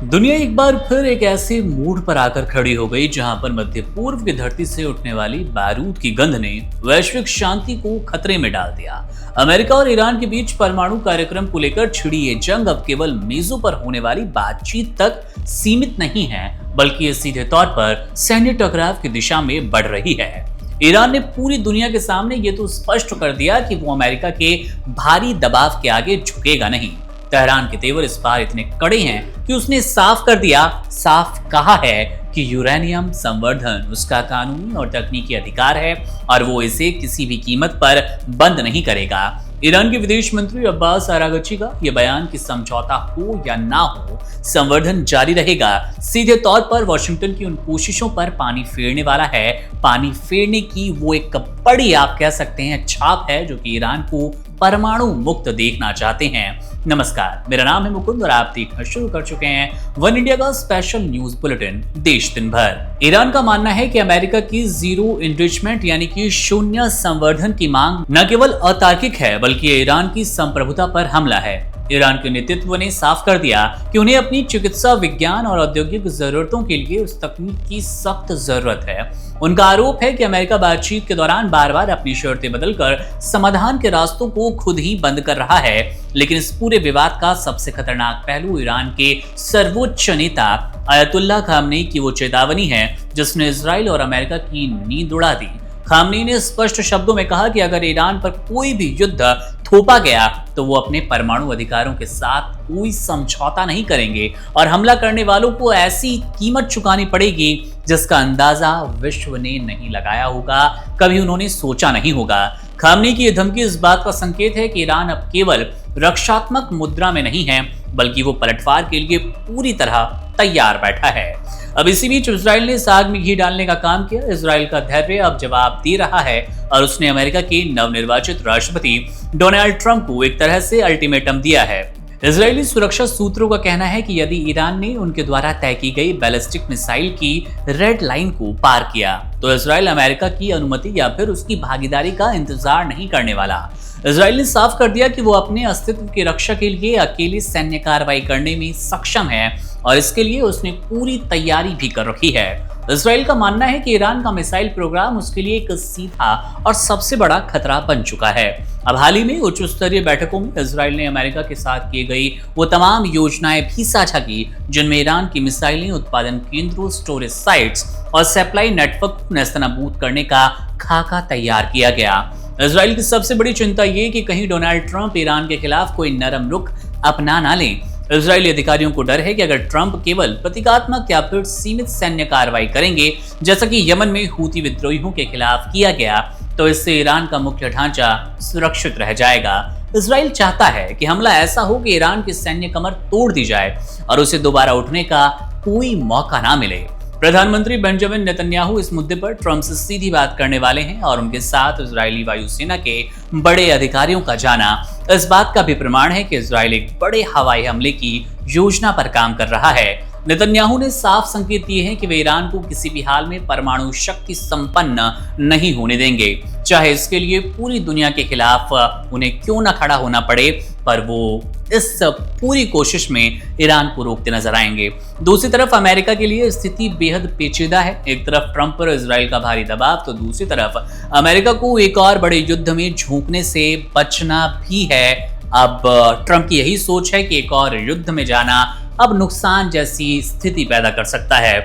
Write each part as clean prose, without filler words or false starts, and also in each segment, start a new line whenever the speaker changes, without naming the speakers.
दुनिया एक बार फिर एक ऐसे मूड पर आकर खड़ी हो गई जहां पर मध्य पूर्व की धरती से उठने वाली बारूद की गंध ने वैश्विक शांति को खतरे में डाल दिया। अमेरिका और ईरान के बीच परमाणु कार्यक्रम को लेकर छिड़ी ये जंग अब केवल मेजों पर होने वाली बातचीत तक सीमित नहीं है, बल्कि ये सीधे तौर पर सैन्य टकराव की दिशा में बढ़ रही है। ईरान ने पूरी दुनिया के सामने ये तो स्पष्ट कर दिया कि वो अमेरिका के भारी दबाव के आगे झुकेगा नहीं। तेहरान के तेवर इस बार इतने कड़े हैं कि उसने साफ कर दिया, साफ कहा है कि यूरेनियम संवर्धन उसका कानूनी और तकनीकी अधिकार है और वो इसे किसी भी कीमत पर बंद नहीं करेगा। ईरान के विदेश मंत्री अब्बास आरागची का यह बयान कि समझौता हो या ना हो, संवर्धन जारी रहेगा, सीधे तौर पर वॉशिंगटन की उन कोशिशों पर पानी फेरने वाला है। पानी फेरने की वो एक बड़ी, आप कह सकते हैं, छाप है जो कि ईरान को परमाणु मुक्त देखना चाहते हैं। नमस्कार, मेरा नाम है मुकुंद और आप देखना शुरू कर चुके हैं वन इंडिया का स्पेशल न्यूज बुलेटिन देश दिन भर। ईरान का मानना है कि अमेरिका की जीरो इनरिचमेंट यानी कि शून्य संवर्धन की मांग न केवल अतार्किक है बल्कि ईरान की संप्रभुता पर हमला है। ईरान के नेतृत्व ने साफ कर दिया कि उन्हें अपनी चिकित्सा, विज्ञान और औद्योगिक जरूरतों के लिए उस तकनीक की सख्त जरूरत है। उनका आरोप है कि अमेरिका बातचीत के दौरान बार बार अपनी शर्तें बदलकर समाधान के रास्तों को खुद ही बंद कर रहा है। लेकिन इस पूरे विवाद का सबसे खतरनाक पहलू ईरान के सर्वोच्च नेता अयतुल्ला खामनेई की वो चेतावनी है जिसने इजराइल और अमेरिका की नींद उड़ा दी। खामनेई ने स्पष्ट शब्दों में कहा कि अगर ईरान पर कोई भी युद्ध थोपा गया तो वो अपने परमाणु अधिकारों के साथ कोई समझौता नहीं करेंगे और हमला करने वालों को ऐसी कीमत चुकानी पड़ेगी जिसका अंदाजा विश्व ने नहीं लगाया होगा, कभी उन्होंने सोचा नहीं होगा। खामनेई की यह धमकी इस बात का संकेत है कि ईरान अब केवल रक्षात्मक मुद्रा में नहीं है बल्कि वो पलटवार के लिए पूरी तरह तैयार बैठा है। अब इसी बीच इजराइल ने साग में घी डालने का काम किया। इजराइल का धैर्य अब जवाब दे रहा है और उसने अमेरिका के नवनिर्वाचित राष्ट्रपति डोनाल्ड ट्रंप को एक तरह से अल्टीमेटम दिया है। इजरायली सुरक्षा सूत्रों का कहना है कि यदि ईरान ने उनके द्वारा तय की गई बैलिस्टिक मिसाइल की रेड लाइन को पार किया तो इजराइल अमेरिका की अनुमति या फिर उसकी भागीदारी का इंतजार नहीं करने वाला। इजराइल ने साफ कर दिया कि वो अपने अस्तित्व की रक्षा के लिए अकेले सैन्य कार्रवाई करने में सक्षम है और इसके लिए उसने पूरी तैयारी भी कर रखी है। इजराइल का मानना है कि ईरान का मिसाइल प्रोग्राम उसके लिए एक सीधा और सबसे बड़ा खतरा बन चुका है। अब हाल ही में उच्च स्तरीय बैठकों में इजराइल ने अमेरिका के साथ की गई वो तमाम योजनाएं भी साझा की जिनमें ईरान की मिसाइलें, उत्पादन केंद्रों, स्टोरेज साइट्स और सप्लाई नेटवर्क को नेस्तनाबूद करने का खाका तैयार किया गया। इजराइल की सबसे बड़ी चिंता ये कि कहीं डोनाल्ड ट्रंप ईरान के खिलाफ कोई नरम रुख अपना ना लें। इजरायली अधिकारियों को डर है कि अगर ट्रंप केवल प्रतीकात्मक या फिर सीमित सैन्य कार्रवाई करेंगे जैसा कि यमन में हूती विद्रोहियों के खिलाफ किया गया तो इससे ईरान का मुख्य ढांचा सुरक्षित रह जाएगा। इजराइल चाहता है कि हमला ऐसा हो कि ईरान की सैन्य कमर तोड़ दी जाए और उसे दोबारा उठने का कोई मौका ना मिले। प्रधानमंत्री बेंजामिन नेतन्याहू इस मुद्दे पर ट्रंप से सीधी बात करने वाले हैं और उनके साथ इजरायली वायुसेना के बड़े अधिकारियों का जाना इस बात का भी प्रमाण है कि इजराइल एक बड़े हवाई हमले की योजना पर काम कर रहा है। नेतन्याहू ने साफ संकेत दिए हैं कि वे ईरान को किसी भी हाल में परमाणु शक्ति संपन्न नहीं होने देंगे, चाहे इसके लिए पूरी दुनिया के खिलाफ उन्हें क्यों न खड़ा होना पड़े, पर वो इस पूरी कोशिश में ईरान को रोकते नजर आएंगे। दूसरी तरफ अमेरिका के लिए स्थिति बेहद पेचीदा है। एक तरफ ट्रंप पर इजराइल का भारी दबाव तो दूसरी तरफ अमेरिका को एक और बड़े युद्ध में झोंकने से बचना भी है। अब ट्रंप की यही सोच है कि एक और युद्ध में जाना अब नुकसान जैसी स्थिति पैदा कर सकता है।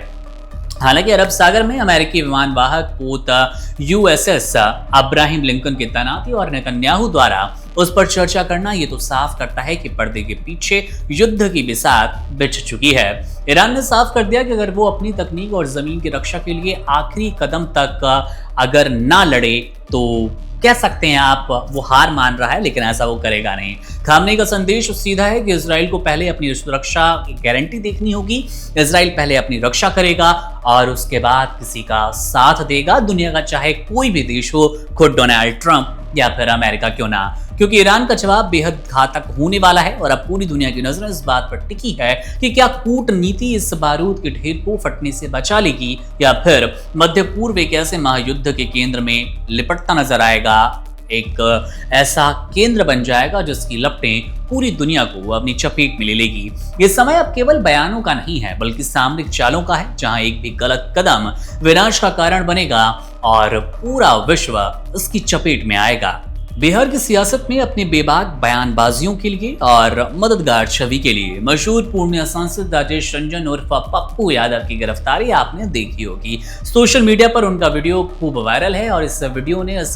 हालांकि अरब सागर में अमेरिकी विमान वाहक पोत यूएसएस अब्राहिम लिंकन की तैनाती और नेतन्याहू द्वारा उस पर चर्चा करना ये तो साफ करता है कि पर्दे के पीछे युद्ध की बिसात बिछ चुकी है। ईरान ने साफ कर दिया कि अगर वो अपनी तकनीक और जमीन की रक्षा के लिए आखिरी कदम तक अगर ना लड़े तो कह सकते हैं आप वो हार मान रहा है, लेकिन ऐसा वो करेगा नहीं। खामनेई का संदेश सीधा है कि इजराइल को पहले अपनी सुरक्षा की गारंटी देखनी होगी। इजराइल पहले अपनी रक्षा करेगा और उसके बाद किसी का साथ देगा, दुनिया का चाहे कोई भी देश हो, खुद डोनाल्ड ट्रंप या फिर अमेरिका क्यों ना, क्योंकि ईरान का जवाब बेहद घातक होने वाला है। और अब पूरी दुनिया की नजर इस बात पर टिकी है कि क्या कूटनीति इस बारूद के ढेर को फटने से बचा लेगी या फिर मध्य पूर्व एक ऐसे महायुद्ध के केंद्र में लिपटता नजर आएगा। एक ऐसा केंद्र बन जाएगा जिसकी लपटें पूरी दुनिया को अपनी चपेट में ले लेगी। ये समय अब केवल बयानों का नहीं है बल्कि सामरिक चालों का है, जहां एक भी गलत कदम विनाश का कारण बनेगा और पूरा विश्व इसकी चपेट में आएगा। बिहार की सियासत में अपने बेबाक बयानबाजियों के लिए और मददगार छवि के लिए मशहूर पूर्णिया सांसद राजेश रंजन उर्फ पप्पू यादव की गिरफ्तारी आपने देखी होगी। सोशल मीडिया पर उनका वीडियो खूब वायरल है और इस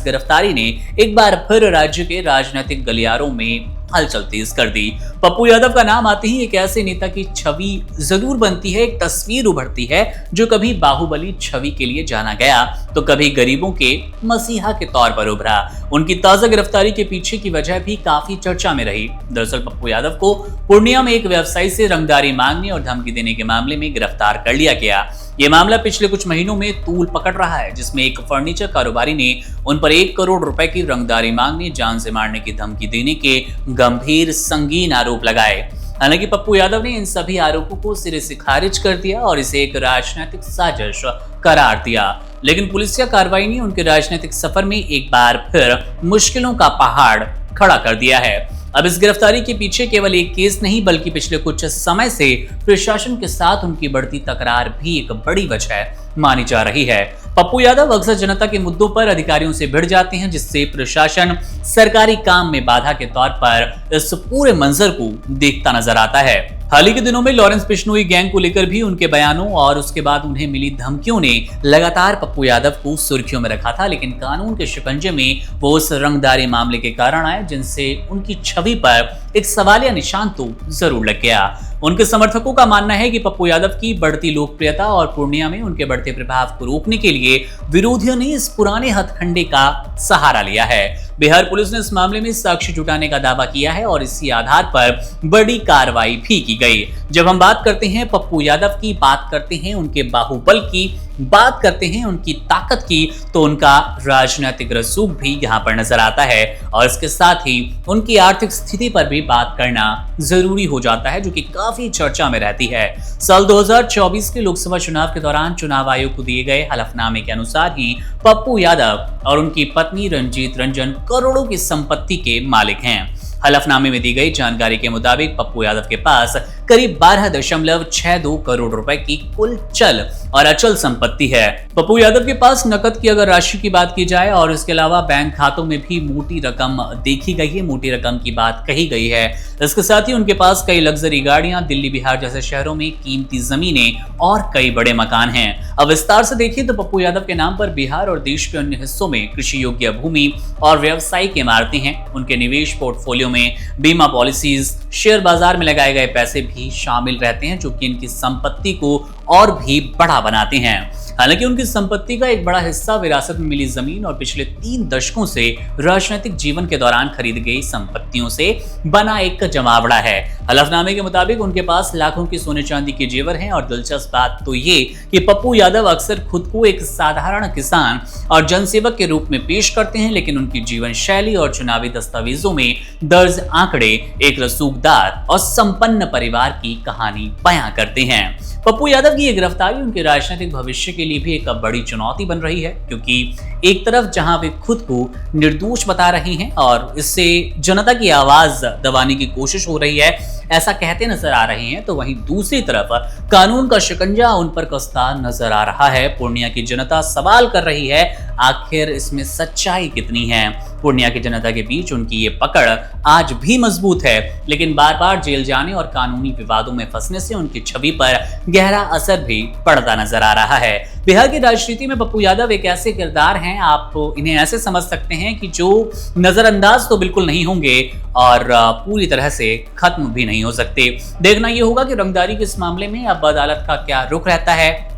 गिरफ्तारी ने एक बार फिर राज्य के राजनीतिक गलियारों में हलचल तेज कर दी। पप्पू यादव का नाम आते ही एक ऐसे नेता की छवि जरूर बनती है, एक तस्वीर उभरती है जो कभी बाहुबली छवि के लिए जाना गया तो कभी गरीबों के मसीहा के तौर पर उभरा। उनकी ताजा गिरफ्तारी के पीछे की वजह भी काफी चर्चा में रही। दरअसल पप्पू यादव को पूर्णिया में एक व्यवसायी से रंगदारी मांगने और धमकी देने के मामले में गिरफ्तार कर लिया गया। ये मामला पिछले कुछ महीनों में तूल पकड़ रहा है, जिसमें एक फर्नीचर कारोबारी ने उन पर 1 करोड़ रुपए की रंगदारी मांगने, जान से मारने की धमकी देने के गंभीर संगीन आरोप लगाए। हालांकि पप्पू यादव ने इन सभी आरोपों को सिरे से खारिज कर दिया और इसे एक राजनीतिक साजिश करार दिया। लेकिन पुलिसिया कार्रवाई ने उनके राजनीतिक सफर में एक बार फिर मुश्किलों का पहाड़ खड़ा कर दिया है। अब इस गिरफ्तारी के पीछे केवल एक केस नहीं बल्कि पिछले कुछ समय से प्रशासन के साथ उनकी बढ़ती तकरार भी एक बड़ी वजह मानी जा रही है। पप्पू यादव अक्सर जनता के मुद्दों पर अधिकारियों से भिड़ जाते हैं, जिससे प्रशासन सरकारी काम में बाधा के तौर पर इस पूरे मंजर को देखता नजर आता है। हाल ही के दिनों में लॉरेंस बिश्नोई गैंग को लेकर भी उनके बयानों और उसके बाद उन्हें मिली धमकियों ने लगातार पप्पू यादव को सुर्खियों में रखा था, लेकिन कानून के शिकंजे में वो उस रंगदारी मामले के कारण आए जिनसे उनकी छवि पर एक सवालिया निशान तो जरूर लग गया। उनके समर्थकों का मानना है कि पप्पू यादव की बढ़ती लोकप्रियता और पूर्णिया में उनके बढ़ते प्रभाव को रोकने के लिए विरोधियों ने इस पुराने हथकंडे का सहारा लिया है। बिहार पुलिस ने इस मामले में साक्ष्य जुटाने का दावा किया है और इसी आधार पर बड़ी कार्रवाई भी की गई। जब हम बात करते हैं पप्पू यादव की, बात करते हैं उनके बाहुबल की, बात करते हैं उनकी ताकत की, तो उनका राजनीतिक रसूख भी यहाँ पर नजर आता है और इसके साथ ही उनकी आर्थिक स्थिति पर भी बात करना जरूरी हो जाता है, जो कि काफी चर्चा में रहती है। साल 2024 के लोकसभा चुनाव के दौरान चुनाव आयोग को दिए गए हलफनामे के अनुसार ही पप्पू यादव और उनकी पत्नी रंजीत रंजन करोड़ों की संपत्ति के मालिक हैं। हलफनामे में दी गई जानकारी के मुताबिक पप्पू यादव के पास करीब 12.62 करोड़ रुपए की कुल चल और अचल संपत्ति है। पप्पू यादव के पास नकद की अगर राशि की बात की जाए और इसके अलावा बैंक खातों में भी मोटी रकम देखी गई है, मोटी रकम की बात कही गई है। इसके साथ ही उनके पास कई लग्जरी गाड़ियां, दिल्ली बिहार जैसे शहरों में कीमती जमीनें और कई बड़े मकान हैं। अब विस्तार से देखिए तो पप्पू यादव के नाम पर बिहार और देश के अन्य हिस्सों में कृषि योग्य भूमि और व्यावसायिक इमारतें हैं। उनके निवेश पोर्टफोलियो में बीमा पॉलिसीज, शेयर बाजार में लगाए गए पैसे भी शामिल रहते हैं, जो कि इनकी संपत्ति को और भी बड़ा बनाते हैं। हालांकि उनकी संपत्ति का एक बड़ा हिस्सा विरासत में मिली जमीन और पिछले 3 दशकों से राजनीतिक जीवन के दौरान खरीदी गई संपत्तियों से बना एक जमावड़ा है। हलफनामे के मुताबिक उनके पास लाखों की सोने चांदी के जेवर हैं और दिलचस्प बात तो ये कि पप्पू यादव अक्सर खुद को एक साधारण किसान और जनसेवक के रूप में पेश करते हैं, लेकिन उनकी जीवन शैली और चुनावी दस्तावेजों में दर्ज आंकड़े एक रसूखदार और संपन्न परिवार की कहानी बयां करते हैं। पप्पू यादव की ये गिरफ्तारी उनके राजनीतिक भविष्य के लिए भी एक बड़ी चुनौती बन रही है, क्योंकि एक तरफ जहां वे खुद को निर्दोष बता रहे हैं और इससे जनता की आवाज दबाने की कोशिश हो रही है, ऐसा कहते नजर आ रहे हैं, तो वहीं दूसरी तरफ कानून का शिकंजा उन पर कसता नजर आ रहा है। पूर्णिया की जनता सवाल कर रही है, आखिर इसमें सच्चाई कितनी है। पूर्णिया की जनता के बीच उनकी ये पकड़ आज भी मजबूत है, लेकिन बार बार जेल जाने और कानूनी विवादों में फंसने से उनकी छवि पर गहरा असर भी पड़ता नजर आ रहा है। बिहार की राजनीति में पप्पू यादव एक ऐसे किरदार हैं, आप इन्हें ऐसे समझ सकते हैं कि जो नजरअंदाज तो बिल्कुल नहीं होंगे और पूरी तरह से खत्म भी नहीं हो सकते। देखना यह होगा कि रंगदारी के इस मामले में अब अदालत का क्या रुख रहता है।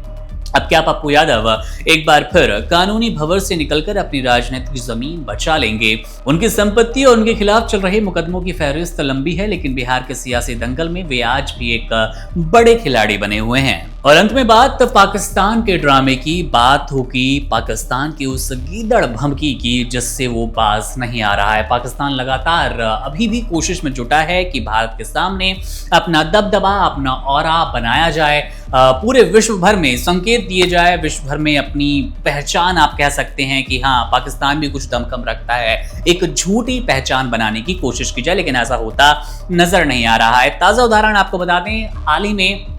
अब क्या पप्पू यादव एक बार फिर कानूनी भंवर से निकलकर अपनी राजनीतिक जमीन बचा लेंगे? उनकी संपत्ति और उनके खिलाफ चल रहे मुकदमों की फहरिस्त लंबी है, लेकिन बिहार के सियासी दंगल में वे आज भी एक बड़े खिलाड़ी बने हुए हैं। और अंत में बात पाकिस्तान के ड्रामे की, बात होगी पाकिस्तान की उस गीदड़ भमकी की जिससे वो बाज नहीं आ रहा है। पाकिस्तान लगातार अभी भी कोशिश में जुटा है कि भारत के सामने अपना दबदबा, अपना ऑरा बनाया जाए, पूरे विश्व भर में संकेत दिए जाए, विश्व भर में अपनी पहचान आप कह सकते हैं कि हाँ पाकिस्तान भी कुछ दमखम रखता है, एक झूठी पहचान बनाने की कोशिश की जाए, लेकिन ऐसा होता नजर नहीं आ रहा है। ताज़ा उदाहरण आपको बता दें, हाल ही में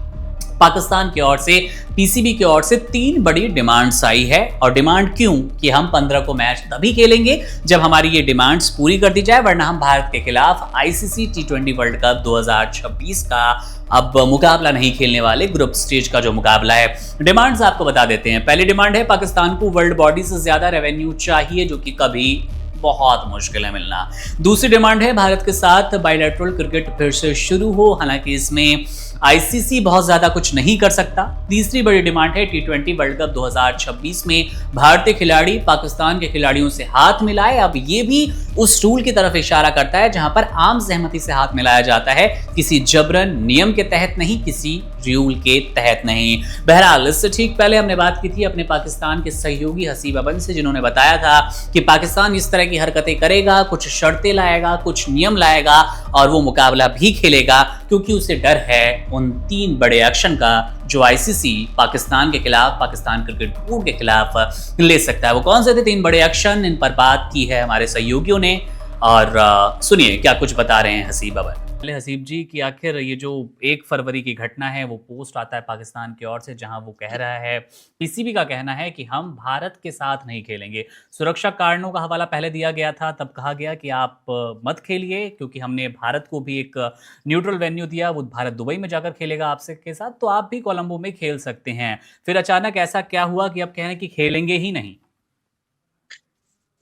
पाकिस्तान की ओर से, पीसीबी की ओर से 3 बड़ी डिमांड्स आई है। और डिमांड क्यों कि हम 15 को मैच तभी खेलेंगे जब हमारी ये डिमांड्स पूरी कर दी जाए, वरना हम भारत के खिलाफ आईसीसी T20 वर्ल्ड कप 2026 का अब मुकाबला नहीं खेलने वाले, ग्रुप स्टेज का जो मुकाबला है। डिमांड्स आपको बता देते हैं। पहली डिमांड है, पाकिस्तान को वर्ल्ड बॉडी से ज्यादा रेवेन्यू चाहिए, जो कि कभी बहुत मुश्किल है मिलना। दूसरी डिमांड है, भारत के साथ बायलैटरल क्रिकेट फिर से शुरू हो, हालांकि इसमें आईसीसी बहुत ज्यादा कुछ नहीं कर सकता। तीसरी बड़ी डिमांड है, T20 वर्ल्ड कप 2026 में भारतीय खिलाड़ी पाकिस्तान के खिलाड़ियों से हाथ मिलाए। अब ये भी उस रूल की तरफ इशारा करता है जहां पर आम सहमति से हाथ मिलाया जाता है, किसी जबरन नियम के तहत नहीं, किसी रूल के तहत नहीं। बहरहाल इससे ठीक पहले हमने बात की थी अपने पाकिस्तान के सहयोगी हसीब अबन से, जिन्होंने बताया था कि पाकिस्तान इस तरह की हरकतें करेगा, कुछ शर्तें लाएगा, कुछ नियम लाएगा और वो मुकाबला भी खेलेगा, क्योंकि उसे डर है उन 3 बड़े एक्शन का जो आईसीसी पाकिस्तान के खिलाफ, पाकिस्तान क्रिकेट बोर्ड के खिलाफ ले सकता है। वो कौन से थे 3 बड़े एक्शन, इन पर बात की है हमारे सहयोगियों ने, और सुनिए क्या कुछ बता रहे हैं हसीब अबन। पहले हसीब जी कि आखिर ये जो 1 फरवरी की घटना है, वो पोस्ट आता है पाकिस्तान की ओर से जहां वो कह रहा है, पीसीबी का कहना है कि हम भारत के साथ नहीं खेलेंगे। सुरक्षा कारणों का हवाला पहले दिया गया था, तब कहा गया कि आप मत खेलिए, क्योंकि हमने भारत को भी एक न्यूट्रल वेन्यू दिया, वो भारत दुबई में जाकर खेलेगा आपसे के साथ, तो आप भी कोलंबो में खेल सकते हैं। फिर अचानक ऐसा क्या हुआ कि अब कह रहे हैं कि खेलेंगे ही नहीं?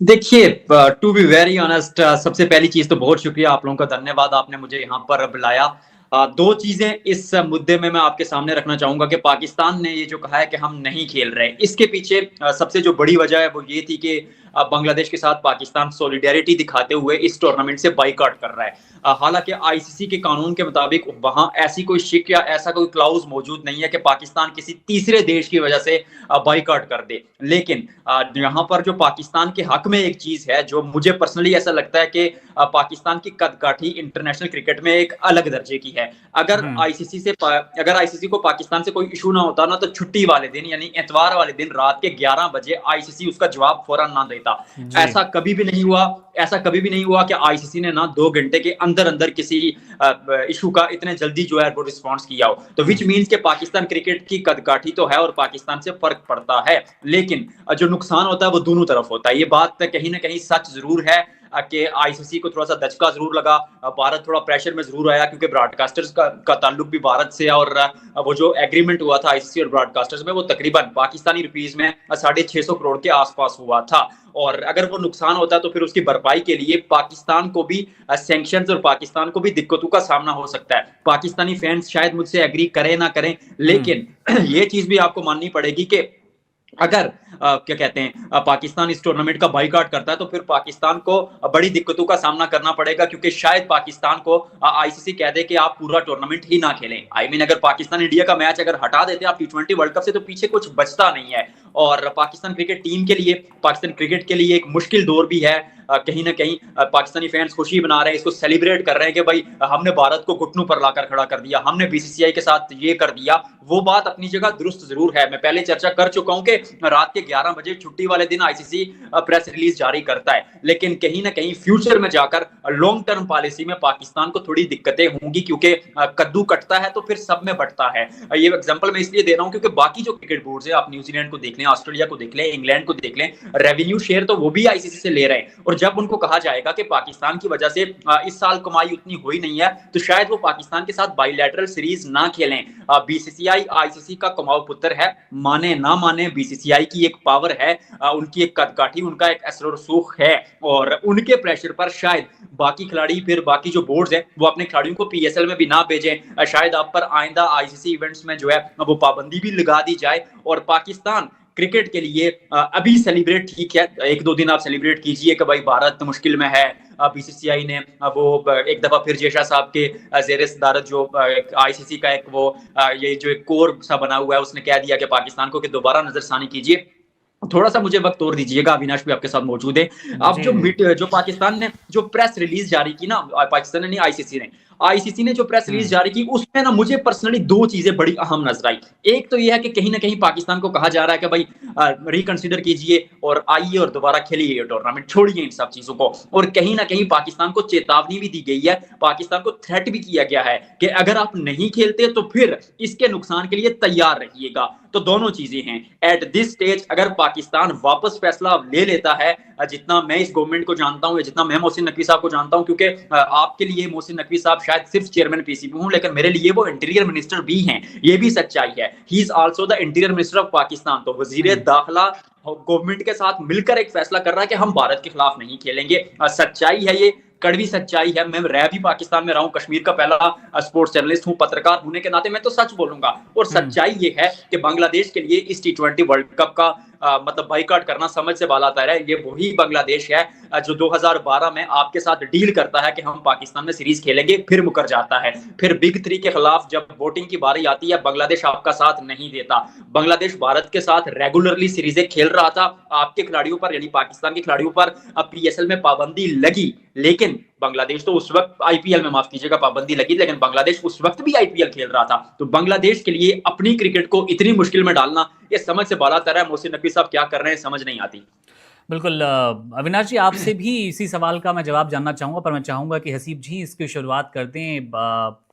देखिए, टू बी वेरी ऑनेस्ट, सबसे पहली चीज तो बहुत शुक्रिया, आप लोगों का धन्यवाद, आपने मुझे यहाँ पर बुलाया। 2 चीजें इस मुद्दे में मैं आपके सामने रखना चाहूंगा कि पाकिस्तान ने ये जो कहा है कि हम नहीं खेल रहे, इसके पीछे सबसे जो बड़ी वजह है वो ये थी कि बांग्लादेश के साथ पाकिस्तान सॉलिडेरिटी दिखाते हुए इस टूर्नामेंट से बाइकआउट कर रहा है। हालांकि आईसीसी के कानून के मुताबिक वहां ऐसी कोई शिक या ऐसा कोई क्लाउज मौजूद नहीं है कि पाकिस्तान किसी तीसरे देश की वजह से बाइकआउट कर दे। लेकिन यहाँ पर जो पाकिस्तान के हक में एक चीज है जो मुझे पर्सनली ऐसा लगता है कि पाकिस्तान की कदकाठी इंटरनेशनल क्रिकेट में एक अलग दर्जे की है। अगर आईसीसी को पाकिस्तान से कोई इशू ना होता ना, तो छुट्टी वाले दिन यानी इतवार वाले दिन रात के 11 बजे आईसीसी उसका जवाब फौरन ना देता। ऐसा कभी भी नहीं हुआ। ऐसा कभी भी नहीं हुआ कि आईसीसी ने ना 2 घंटे के अंदर अंदर किसी इशू का इतने जल्दी जो है वो रिस्पॉन्स किया हो। तो विच मीन्स के पाकिस्तान क्रिकेट की कदकाठी तो है और पाकिस्तान से फर्क पड़ता है, लेकिन जो नुकसान होता है वो दोनों तरफ होता है। ये बात कहीं ना कहीं सच जरूर है कि आईसीसी को थोड़ा सा दचका जरूर लगा, भारत थोड़ा प्रेशर में जरूर आया, क्योंकि ब्रॉडकास्टर्स का ताल्लुक भी भारत से, और वो जो एग्रीमेंट हुआ था आईसीसी और ब्रॉडकास्टर्स में वो तकरीबन पाकिस्तानी रुपीस में 650 करोड़ के आसपास हुआ था। और अगर वो नुकसान होता है तो फिर उसकी भरपाई के लिए पाकिस्तान को भी सैंक्शंस और पाकिस्तान को भी दिक्कतों का सामना हो सकता है। पाकिस्तानी फैंस शायद मुझसे एग्री करें ना करें, लेकिन ये चीज भी आपको माननी पड़ेगी कि अगर क्या कहते हैं पाकिस्तान इस टूर्नामेंट का बाइकआउट करता है तो फिर पाकिस्तान को बड़ी दिक्कतों का सामना करना पड़ेगा, क्योंकि शायद पाकिस्तान को आईसीसी कह दे कि आप पूरा टूर्नामेंट ही ना खेलें। आई मीन अगर पाकिस्तान इंडिया का मैच अगर हटा देते हैं आप T20 वर्ल्ड कप से, तो पीछे कुछ बचता नहीं है। और पाकिस्तान क्रिकेट टीम के लिए, पाकिस्तान क्रिकेट के लिए एक मुश्किल दौर भी है। कहीं ना कहीं पाकिस्तानी फैंस खुशी मना रहे हैं, इसको सेलिब्रेट कर रहे हैं कि भाई हमने भारत को घुटनों पर लाकर खड़ा कर दिया, हमने बीसीसीआई के साथ ये कर दिया। वो बात अपनी जगह दुरुस्त जरूर है। मैं पहले चर्चा कर चुका हूं कि रात के 11 बजे छुट्टी वाले दिन आईसीसी प्रेस रिलीज जारी करता है, लेकिन कहीं ना कहीं फ्यूचर में जाकर लॉन्ग टर्म पॉलिसी में पाकिस्तान को थोड़ी दिक्कतें होंगी, क्योंकि कद्दू कटता है तो फिर सब में बटता है। ये एग्जांपल मैं इसलिए दे रहा हूं क्योंकि बाकी जो क्रिकेट बोर्ड है, आप न्यूजीलैंड को देख लें, ऑस्ट्रेलिया को देख लें, इंग्लैंड को देख लें, रेवेन्यू शेयर तो वो भी आईसीसी से ले रहे हैं। और जब उनको कहा जाएगा कि पाकिस्तान की वजह से इस साल कमाई उतनी हुई नहीं है, तो शायद वो पाकिस्तान के साथ बायलैटरल सीरीज ना खेलें। बीसीसीआई आईसीसी का कमाऊ पुत्र है, माने ना माने बीसीसीआई की एक पावर है, उनकी एक कदकाठी, उनका एक असर और सूख है, और उनके प्रेशर पर शायद बाकी खिलाड़ी, फिर बाकी जो बोर्ड्स हैं वो अपने खिलाड़ियों को पीएसएल में भी ना भेजें। शायद आप पर आइंदा आईसीसी इवेंट्स में जो है वो पाबंदी भी लगा दी जाए। और पाकिस्तान क्रिकेट के लिए अभी सेलिब्रेट ठीक है, 1-2 दिन आप सेलिब्रेट कीजिए कि भाई भारत मुश्किल में है। बीसीसीआई ने वो एक दफा फिर जेशा साहब के जेर सदारत जो आईसीसी का एक वो ये जो एक कोर सा बना हुआ है, उसने कह दिया कि पाकिस्तान को कि दोबारा नजरसानी कीजिए। थोड़ा सा मुझे वक्त और दीजिएगा, अविनाश भी आपके साथ मौजूद है। अब जो पाकिस्तान ने जो प्रेस रिलीज जारी की ना, पाकिस्तान ने नहीं, आईसीसी ने जो प्रेस रिलीज जारी की, उसमें ना मुझे पर्सनली दो चीजें बड़ी अहम नजर आई। एक तो यह है कि कहीं ना कहीं पाकिस्तान को कहा जा रहा है कि भाई रिकंसिडर कीजिए और आइए और दोबारा खेलिए ये टूर्नामेंट, छोड़िए इन सब चीजों को। और कहीं ना कहीं पाकिस्तान को चेतावनी भी दी गई है, पाकिस्तान को थ्रेट भी किया गया है कि अगर आप नहीं खेलते तो फिर इसके नुकसान के लिए तैयार रहिएगा। तो दोनों चीजें हैं एट दिस स्टेज। अगर पाकिस्तान वापस फैसला ले लेता है, जितना मैं इस गवर्नमेंट को जानता हूं, जितना मैं मोहसिन नकवी साहब को जानता हूं, क्योंकि आपके लिए मोहसिन नकवी साहब शायद सिर्फ चेयरमैन पीसीबी हूं, लेकिन मेरे लिए वो इंटीरियर मिनिस्टर भी हैं, ये भी सच्चाई है। He is also the interior minister of Pakistan. तो वजीर दाखिला गवर्नमेंट के साथ मिलकर एक फैसला कर रहा है कि हम भारत के खिलाफ नहीं खेलेंगे। सच्चाई है, ये कड़वी सच्चाई है। मैं रह भी पाकिस्तान में रहा हूं, कश्मीर का पहला स्पोर्ट्स जर्नलिस्ट हूं, पत्रकार होने के नाते मैं तो सच बोलूंगा। और सच्चाई ये है कि बांग्लादेश के लिए इस T20 वर्ल्ड कप का मतलब बाइकआउट करना समझ से बालातर है। ये वही बांग्लादेश है जो 2012 में आपके साथ डील करता है कि हम पाकिस्तान में सीरीज खेलेंगे, फिर मुकर जाता है। फिर बिग 3 के खिलाफ जब वोटिंग की बारी आती है, बांग्लादेश आपका साथ नहीं देता। बांग्लादेश भारत के साथ रेगुलरली सीरीजें खेल रहा था, आपके खिलाड़ियों पर यानी पाकिस्तान के खिलाड़ियों पर अब PSL में पाबंदी लगी, लेकिन बांग्लादेश तो उस वक्त IPL में, माफ कीजिएगा, पाबंदी लगी, लेकिन बांग्लादेश उस वक्त भी IPL खेल रहा था। तो बांग्लादेश के लिए अपनी क्रिकेट को इतनी मुश्किल में डालना, ये समझ से बालातर है। मोहसिन नकवी साहब क्या कर रहे हैं समझ नहीं आती।
बिल्कुल अविनाश जी, आपसे भी इसी सवाल का मैं जवाब जानना चाहूँगा, पर मैं चाहूँगा कि हसीब जी इसकी शुरुआत कर दें।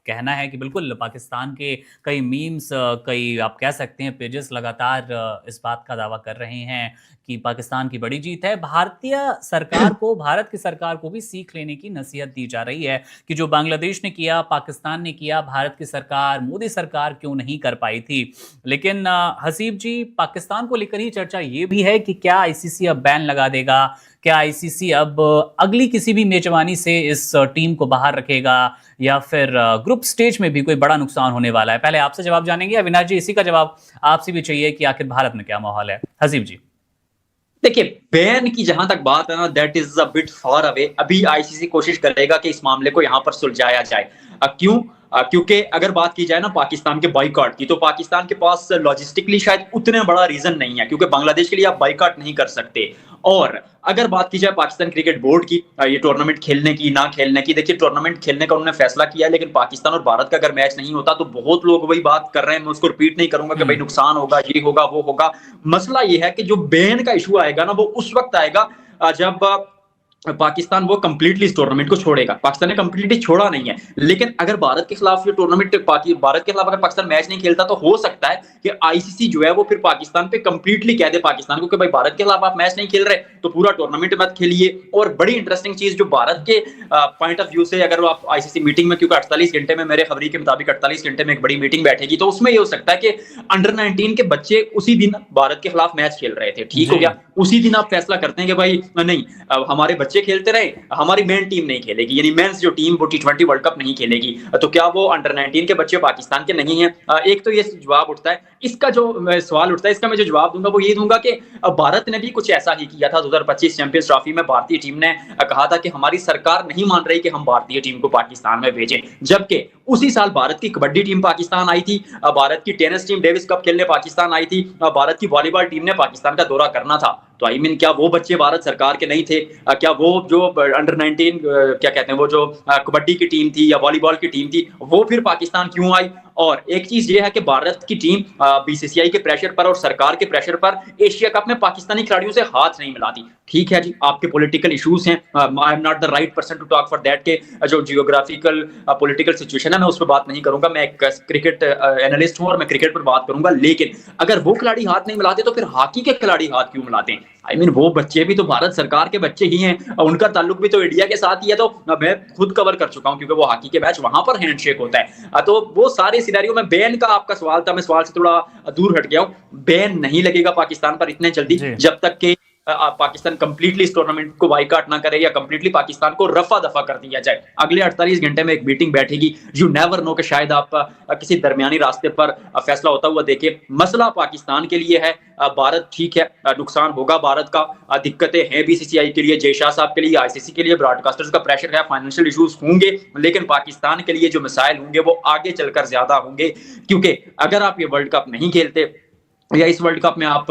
कहना है कि बिल्कुल पाकिस्तान के कई मीम्स, कई आप कह सकते हैं पेजेस लगातार इस बात का दावा कर रहे हैं कि पाकिस्तान की बड़ी जीत है। भारतीय सरकार को, भारत की सरकार को भी सीख लेने की नसीहत दी जा रही है कि जो बांग्लादेश ने किया, पाकिस्तान ने किया, भारत की सरकार, मोदी सरकार क्यों नहीं कर पाई थी। लेकिन हसीब जी, पाकिस्तान को लेकर ही चर्चा ये भी है कि क्या आईसीसी अब बैन लगा देगा, क्या आईसीसी अब अगली किसी भी मेजबानी से इस टीम को बाहर रखेगा, या फिर ग्रुप स्टेज में भी कोई बड़ा नुकसान होने वाला है। पहले आपसे जवाब जानेंगे अविनाश जी, इसी का जवाब आपसे भी चाहिए कि आखिर भारत में क्या माहौल है। हसीब जी,
देखिए, बैन की जहां तक बात है ना, that is a bit far away. अभी आईसीसी कोशिश करेगा कि इस मामले को यहां पर सुलझाया जाए। क्यों? क्योंकि अगर बात की जाए ना पाकिस्तान के बाइकआउट की, तो पाकिस्तान के पास लॉजिस्टिकली शायद उतना बड़ा रीजन नहीं है, क्योंकि बांग्लादेश के लिए आप बाइकआउट नहीं कर सकते। और अगर बात की जाए पाकिस्तान क्रिकेट बोर्ड की, ये टूर्नामेंट खेलने की ना खेलने की, देखिए टूर्नामेंट खेलने का उन्होंने फैसला किया है, लेकिन पाकिस्तान और भारत का अगर मैच नहीं होता तो बहुत लोग वही बात कर रहे हैं, मैं उसको रिपीट नहीं करूंगा कि भाई नुकसान होगा, ये होगा, वो होगा। मसला ये है कि जो बैन का इशू आएगा ना, वो उस वक्त आएगा जब पाकिस्तान वो कंप्लीटली इस टूर्नामेंट को छोड़ेगा। पाकिस्तान ने कंप्लीटली छोड़ा नहीं है, लेकिन अगर भारत के खिलाफ ये टूर्नामेंट, भारत के खिलाफ अगर पाकिस्तान मैच नहीं खेलता, तो हो सकता है कि आईसीसी जो है वो फिर पाकिस्तान पे कंप्लीटली कह दे पाकिस्तान को कि भाई भारत के खिलाफ आप मैच नहीं खेल रहे तो पूरा टूर्नामेंट मत खेलिए। और बड़ी इंटरेस्टिंग चीज जो भारत के पॉइंट ऑफ व्यू से, अगर आप आईसीसी मीटिंग में, क्योंकि 48 घंटे में, मेरे खबरी के मुताबिक 48 घंटे में एक बड़ी मीटिंग बैठेगी, तो उसमें यह हो सकता है कि अंडर-19 के बच्चे उसी दिन भारत के खिलाफ मैच खेल रहे थे, ठीक हो गया, उसी दिन आप फैसला करते हैं कि भाई नहीं, हमारे बच्चे खेलते रहे, हमारी मेन टीम नहीं खेलेगी, यानी मेंस जो टीम वो T20 वर्ल्ड कप नहीं खेलेगी, तो क्या वो अंडर-19 के बच्चे पाकिस्तान के नहीं हैं? एक तो ये जवाब उठता है। इसका जो सवाल उठता है, इसका मैं जो जवाब दूंगा वो ये दूंगा कि भारत ने भी कुछ ऐसा ही किया था 2025 चैंपियंस ट्रॉफी में। भारतीय टीम ने कहा था कि हमारी सरकार नहीं मान रही कि हम भारतीय टीम को पाकिस्तान में भेजें, जबकि उसी साल भारत की कबड्डी टीम पाकिस्तान आई थी, भारत की टेनिस टीम डेविस कप खेलने पाकिस्तान आई थी, भारत की वॉलीबॉल टीम ने पाकिस्तान का दौरा करना था। तो आई मीन, क्या वो बच्चे भारत सरकार के नहीं थे? क्या वो जो अंडर-19 क्या कहते हैं, वो जो कबड्डी की टीम थी या वॉलीबॉल की टीम थी, वो फिर पाकिस्तान क्यों आई? और एक चीज ये है कि भारत की टीम बीसीसीआई के प्रेशर पर और सरकार के प्रेशर पर एशिया कप में पाकिस्तानी खिलाड़ियों से हाथ नहीं मिलाती। ठीक है जी, आपके पॉलिटिकल इश्यूज हैं, I am not the right person to talk for that, के जो जियोग्राफिकल पॉलिटिकल सिचुएशन है मैं उस पर बात नहीं करूंगा। मैं एक क्रिकेट एनालिस्ट हूं और मैं क्रिकेट पर बात करूंगा, लेकिन अगर वो खिलाड़ी हाथ नहीं मिलाते तो फिर हॉकी के खिलाड़ी हाथ क्यों मिलाते हैं? आई मीन, वो बच्चे भी तो भारत सरकार के बच्चे ही हैं, उनका ताल्लुक भी तो इंडिया के साथ ही है। तो मैं खुद कवर कर चुका हूं, क्योंकि वो हॉकी के मैच वहां पर हैंडशेक होता है। तो वो सारे सिनेरियो में, बैन का आपका सवाल था, मैं सवाल से थोड़ा दूर हट गया हूं। बैन नहीं लगेगा पाकिस्तान पर इतने जल्दी, जब तक के पाकिस्तान कंप्लीटली इस टूर्नामेंट को बाइकाट ना करे या कंप्लीटली पाकिस्तान को रफा दफा कर दिया जाए। अगले 48 घंटे में एक मीटिंग बैठेगी, यू नेवर नो कि शायद आप किसी दरमियानी रास्ते पर फैसला होता हुआ देखें। मसला पाकिस्तान के लिए है, भारत ठीक है, नुकसान होगा भारत का, दिक्कतें हैं बीसीसीआई के लिए, जय शाह साहब के लिए, आईसीसी के लिए, ब्रॉडकास्टर्स का प्रेशर है, फाइनेंशियल इश्यूज होंगे, लेकिन पाकिस्तान के लिए जो मिसाइल होंगे वो आगे चलकर ज्यादा होंगे। क्योंकि अगर आप ये वर्ल्ड कप नहीं खेलते या इस वर्ल्ड कप में आप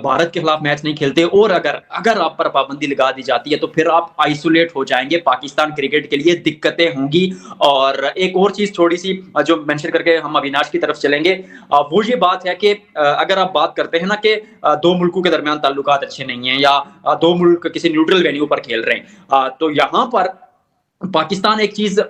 भारत के खिलाफ मैच नहीं खेलते और अगर आप पर पाबंदी लगा दी जाती है तो फिर आप आइसोलेट हो जाएंगे, पाकिस्तान क्रिकेट के लिए दिक्कतें होंगी। और एक और चीज थोड़ी सी जो मेंशन करके हम अविनाश की तरफ चलेंगे, वो ये बात है कि अगर आप बात करते हैं ना कि दो मुल्कों के दरमियान ताल्लुकात अच्छे नहीं है या दो मुल्क किसी न्यूट्रल वेन्यू पर खेल रहे हैं, तो यहां पर पाकिस्तान एक चीज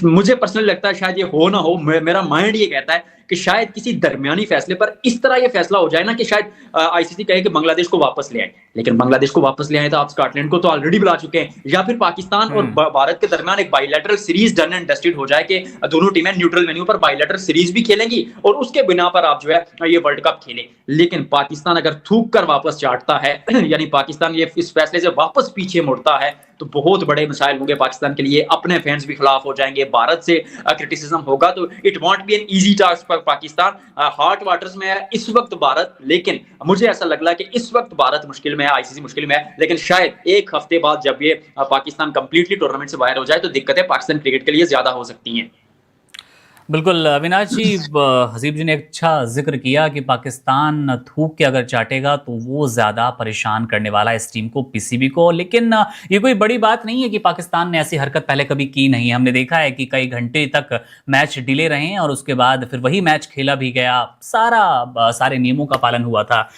मुझे पर्सनली लगता है शायद ये हो ना हो, मेरा माइंड ये कहता है कि शायद किसी दरमियानी फैसले पर इस तरह ये फैसला हो जाए ना कि शायद आईसीसी कहे कि बांग्लादेश को वापस ले आए, लेकिन बांग्लादेश को वापस ले आए तो आप स्कॉटलैंड को तो ऑलरेडी बुला चुके हैं, या फिर पाकिस्तान और भारत के दरमियान एक bilateral series done and dusted हो जाए कि दोनों टीमें न्यूट्रल वेन्यू पर बाइलैटरल सीरीज भी खेलेंगी और उसके बिना पर आप जो है ये वर्ल्ड कप खेलें। लेकिन पाकिस्तान अगर थूक कर वापस चाटता है यानी पाकिस्तान ये इस फैसले से वापस पीछे मुड़ता है तो बहुत बड़े मिसाइल होंगे पाकिस्तान के लिए, अपने फैंस भी खिलाफ हो जाएंगे, भारत से क्रिटिसिज्म होगा, तो it won't be an easy task for Pakistan. Hot waters में है इस वक्त भारत, लेकिन मुझे ऐसा लग रहा है कि इस वक्त भारत मुश्किल में है, आईसीसी मुश्किल में है, लेकिन शायद एक हफ्ते बाद जब ये पाकिस्तान कंप्लीटली टूर्नामेंट से बाहर हो जाए तो दिक्कतें पाकिस्तान क्रिकेट के लिए ज्यादा हो सकती हैं।
बिल्कुल अविनाश जी, हसीब जी ने एक अच्छा जिक्र किया कि पाकिस्तान थूक के अगर चाटेगा तो वो ज़्यादा परेशान करने वाला है इस टीम को, पीसीबी को। लेकिन ये कोई बड़ी बात नहीं है कि पाकिस्तान ने ऐसी हरकत पहले कभी की नहीं। हमने देखा है कि कई घंटे तक मैच डिले रहे हैं और उसके बाद फिर वही मैच खेला भी गया, सारे नियमों का पालन हुआ था।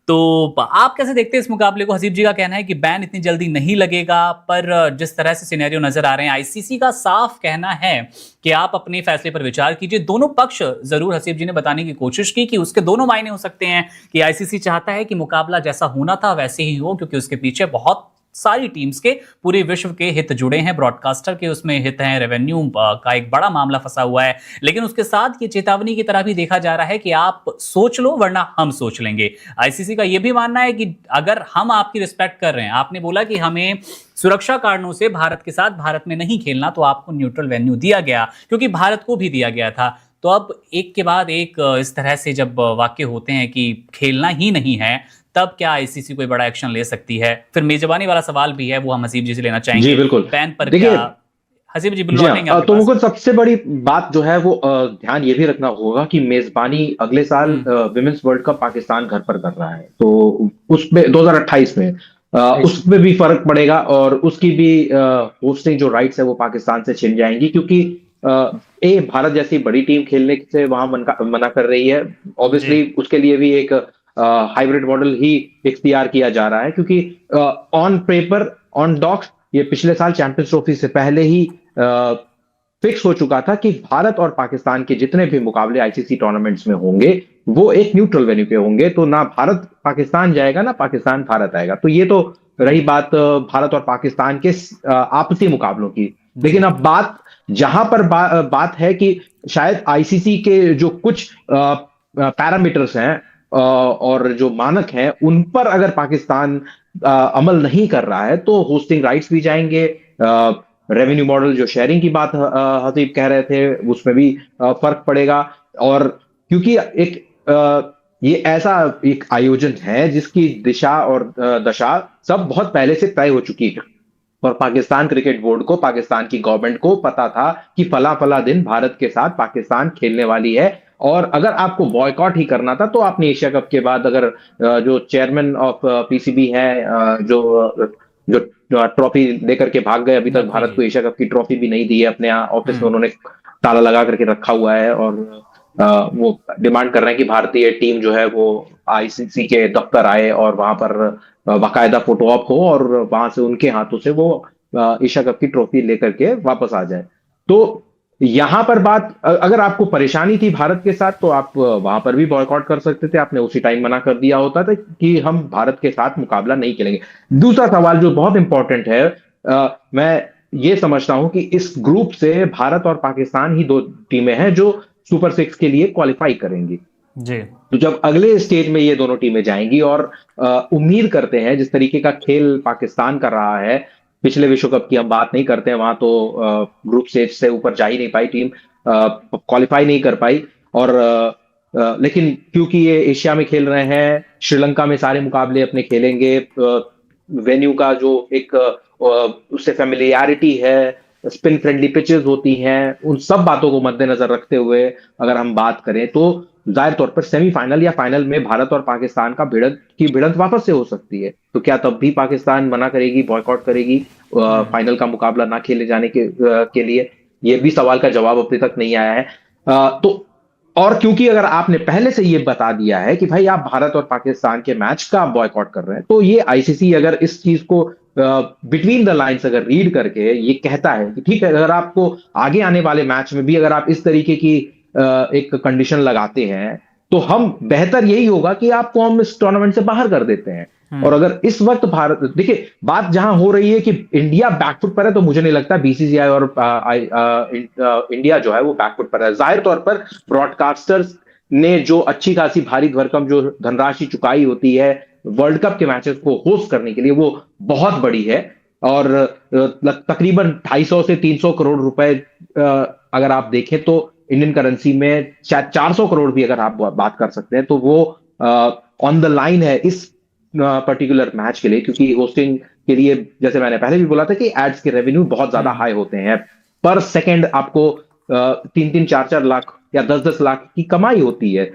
तो आप कैसे देखते हैं इस मुकाबले को? हसीब जी का कहना है कि बैन इतनी जल्दी नहीं लगेगा, पर जिस तरह से सिनेरियो नजर आ रहे हैं, आईसीसी का साफ कहना है कि आप अपने फैसले पर विचार कीजिए। दोनों पक्ष जरूर हसीब जी ने बताने की कोशिश की कि उसके दोनों मायने हो सकते हैं कि आईसीसी चाहता है कि मुकाबला जैसा होना था वैसे ही हो, क्योंकि उसके पीछे बहुत सारी टीम्स के, पूरे विश्व के हित जुड़े हैं, ब्रॉडकास्टर के उसमें हित हैं, रेवेन्यू का एक बड़ा मामला फंसा हुआ है। लेकिन उसके साथ ये चेतावनी की तरह भी देखा जा रहा है कि आप सोच लो वरना हम सोच लेंगे। आईसीसी का यह भी मानना है कि अगर हम आपकी रिस्पेक्ट कर रहे हैं, आपने बोला कि हमें सुरक्षा कारणों से भारत के साथ भारत में नहीं खेलना, तो आपको न्यूट्रल वेन्यू दिया गया, क्योंकि भारत को भी दिया गया था। तो अब एक के बाद एक इस तरह से जब वाक्य होते हैं कि खेलना ही नहीं है, तब क्या आईसीसी कोई बड़ा एक्शन ले सकती है? फिर मेजबानी वाला सवाल भी है, वो हम हसीब जी से लेना चाहेंगे।
जी बिल्कुल,
बैन पर क्या हसीब जी
बिल्कुल। तो मुझको सबसे बड़ी बात जो है वो ध्यान ये भी रखना होगा कि मेजबानी अगले साल विमेंस वर्ल्ड कप पाकिस्तान घर पर कर रहा है, तो उसमें 2028 में उसमें भी फर्क पड़ेगा और उसकी भी होस्टिंग जो राइट्स है वो पाकिस्तान से छिन जाएंगी, क्योंकि भारत जैसी बड़ी टीम खेलने से वहां मना कर रही है। ऑब्वियसली उसके लिए भी एक हाइब्रिड मॉडल ही इख्तियार किया जा रहा है, क्योंकि ऑन पेपर ऑन डॉक्स ये पिछले साल चैंपियंस ट्रॉफी से पहले ही फिक्स हो चुका था कि भारत और पाकिस्तान के जितने भी मुकाबले आईसीसी टूर्नामेंट्स में होंगे वो एक न्यूट्रल वेन्यू पे होंगे, तो ना भारत पाकिस्तान जाएगा ना पाकिस्तान भारत आएगा। तो ये तो रही बात भारत और पाकिस्तान के आपसी मुकाबलों की। लेकिन अब बात जहां पर बात है कि शायद आईसीसी के जो कुछ पैरामीटर्स हैं और जो मानक हैं उन पर अगर पाकिस्तान अमल नहीं कर रहा है तो होस्टिंग राइट्स भी जाएंगे। रेवेन्यू मॉडल जो शेयरिंग की बात हसीब कह रहे थे उसमें भी फर्क पड़ेगा, और क्योंकि ये ऐसा एक आयोजन है जिसकी दिशा और दशा सब बहुत पहले से तय हो चुकी है, और पाकिस्तान क्रिकेट बोर्ड को, पाकिस्तान की गवर्नमेंट को पता था कि फला दिन भारत के साथ पाकिस्तान खेलने वाली है, और अगर आपको बॉयकॉट ही करना था तो आपने एशिया कप के बाद अगर जो चेयरमैन ऑफ पीसीबी है जो ट्रॉफी लेकर के भाग गए, अभी तक भारत को एशिया कप की ट्रॉफी भी नहीं दी है, अपने ऑफिस में उन्होंने ताला लगा करके रखा हुआ है, और वो डिमांड कर रहे हैं कि भारतीय टीम जो है वो आईसीसी के दफ्तर आए और वहां पर बाकायदा फोटो ऑप हो और वहां से उनके हाथों से वो एशिया कप की ट्रॉफी लेकर के वापस आ जाए। तो यहां पर बात, अगर आपको परेशानी थी भारत के साथ तो आप वहां पर भी बॉयकॉट कर सकते थे, आपने उसी टाइम मना कर दिया होता था कि हम भारत के साथ मुकाबला नहीं खेलेंगे। दूसरा सवाल जो बहुत इंपॉर्टेंट है, मैं ये समझता हूं कि इस ग्रुप से भारत और पाकिस्तान ही दो टीमें हैं जो सुपर 6 के लिए क्वालिफाई करेंगी।
जी।
तो जब अगले स्टेज में ये दोनों टीमें जाएंगी और उम्मीद करते हैं जिस तरीके का खेल पाकिस्तान कर रहा है, पिछले विश्व कप की हम बात नहीं करते हैं, वहां तो ग्रुप स्टेज से ऊपर जा ही नहीं पाई टीम, क्वालिफाई नहीं कर पाई। और लेकिन क्योंकि ये एशिया में खेल रहे हैं, श्रीलंका में सारे मुकाबले अपने खेलेंगे, वेन्यू का जो एक उससे फेमिलियरिटी है, स्पिन फ्रेंडली पिचेस होती हैं, उन सब बातों को मद्देनजर रखते हुए अगर हम बात करें तो जाहिर तौर पर सेमीफाइनल या फाइनल में भारत और पाकिस्तान का भिड़ंत वापस से हो सकती है। तो क्या तब भी पाकिस्तान मना करेगी, बॉयकॉट करेगी फाइनल का मुकाबला ना खेले जाने के लिए? ये भी सवाल का जवाब अभी तक नहीं आया है। तो और क्योंकि अगर आपने पहले से ये बता दिया है कि भाई आप भारत और पाकिस्तान के मैच का बॉयकॉट कर रहे हैं, तो ये आईसीसी अगर इस चीज को बिटवीन द लाइंस अगर रीड करके ये कहता है कि ठीक है, अगर आपको आगे आने वाले मैच में भी अगर आप इस तरीके की एक कंडीशन लगाते हैं, तो हम बेहतर यही होगा कि आपको हम इस टूर्नामेंट से बाहर कर देते हैं। और अगर इस वक्त भारत, देखिए बात जहां हो रही है कि इंडिया बैकफुट पर है, तो मुझे नहीं लगता बीसीसीआई और इंडिया जो है वो बैकफुट पर है। जाहिर तौर पर ब्रॉडकास्टर्स ने जो अच्छी खासी भारी भरकम जो धनराशि चुकाई होती है वर्ल्ड कप के मैचेस को होस्ट करने के लिए, वो बहुत बड़ी है। और तकरीबन 250 से 300 करोड़ रुपए अगर आप देखें तो इंडियन करेंसी में 400 करोड़ भी अगर आप बात कर सकते हैं, तो वो ऑन द लाइन है इस पर्टिकुलर मैच के लिए, क्योंकि होस्टिंग के लिए जैसे मैंने पहले भी बोला था कि एड्स के रेवेन्यू बहुत ज्यादा हाई होते हैं। पर सेकंड आपको 3-4 लाख या 10-10 लाख की कमाई होती है।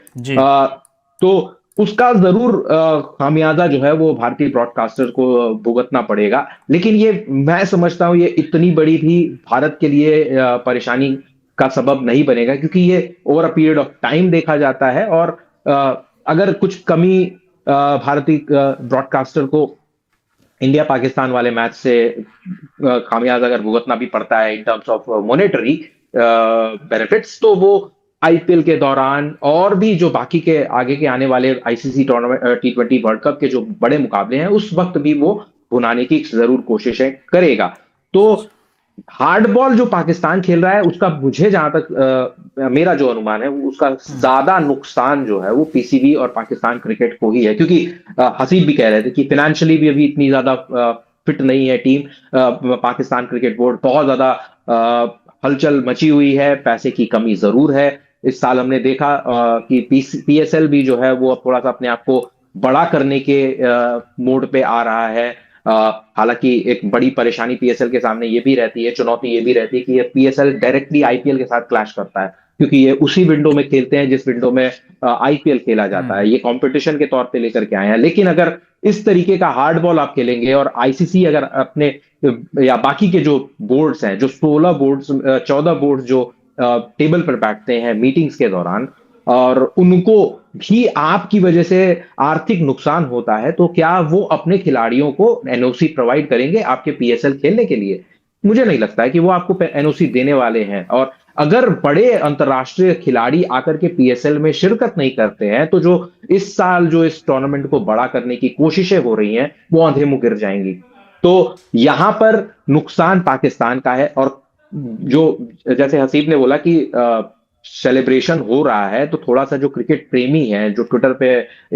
तो उसका जरूर खामियाजा जो है वो भारतीय ब्रॉडकास्टर को भुगतना पड़ेगा। लेकिन ये मैं समझता हूं ये इतनी बड़ी भी भारत के लिए परेशानी का सबब नहीं बनेगा, क्योंकि ये over a period of time देखा जाता है। और अगर कुछ कमी भारतीय ब्रॉडकास्टर को इंडिया पाकिस्तान वाले मैच से खामियाजा अगर भुगतना भी पड़ता है in terms of monetary benefits, तो वो आईपीएल के दौरान और भी जो बाकी के आगे के आने वाले ICC tournament T20 world cup के जो बड़े मुकाबले हैं, उस वक्त भी वो भुनाने की जरूर कोशिशें करेगा। तो हार्ड बॉल जो पाकिस्तान खेल रहा है उसका मुझे जहां तक मेरा जो अनुमान है उसका ज्यादा नुकसान जो है वो पीसीबी और पाकिस्तान क्रिकेट को ही है, क्योंकि हसीब भी कह रहे थे कि फाइनेंशियली भी अभी इतनी ज्यादा फिट नहीं है टीम। पाकिस्तान क्रिकेट बोर्ड बहुत ज्यादा हलचल मची हुई है, पैसे की कमी जरूर है। इस साल हमने देखा कि पीएसएल भी जो है वो अब थोड़ा सा अपने आप को बड़ा करने के मोड पे आ रहा है। हालांकि एक बड़ी परेशानी पीएसएल के सामने ये भी रहती है, चुनौती ये भी रहती है कि ये पीएसएल डायरेक्टली आईपीएल के साथ क्लैश करता है, क्योंकि ये उसी विंडो में खेलते हैं जिस विंडो में आईपीएल खेला जाता है। ये कंपटीशन के तौर पे लेकर के आए हैं। लेकिन अगर इस तरीके का हार्ड बॉल आप खेलेंगे और आईसीसी अगर अपने या बाकी के जो बोर्ड्स हैं, जो 14 बोर्ड्स जो टेबल पर बैठते हैं मीटिंग्स के दौरान, और उनको भी आपकी वजह से आर्थिक नुकसान होता है, तो क्या वो अपने खिलाड़ियों को एनओसी प्रोवाइड करेंगे आपके पीएसएल खेलने के लिए? मुझे नहीं लगता है कि वो आपको एनओसी देने वाले हैं। और अगर बड़े अंतरराष्ट्रीय खिलाड़ी आकर के पीएसएल में शिरकत नहीं करते हैं, तो जो इस साल जो इस टूर्नामेंट को बड़ा करने की कोशिशें हो रही हैं वो अंधे मुंह गिर जाएंगी। तो यहां पर नुकसान पाकिस्तान का है। और जो जैसे हसीब ने बोला कि सेलिब्रेशन हो रहा है, तो थोड़ा सा जो क्रिकेट प्रेमी हैं जो ट्विटर पे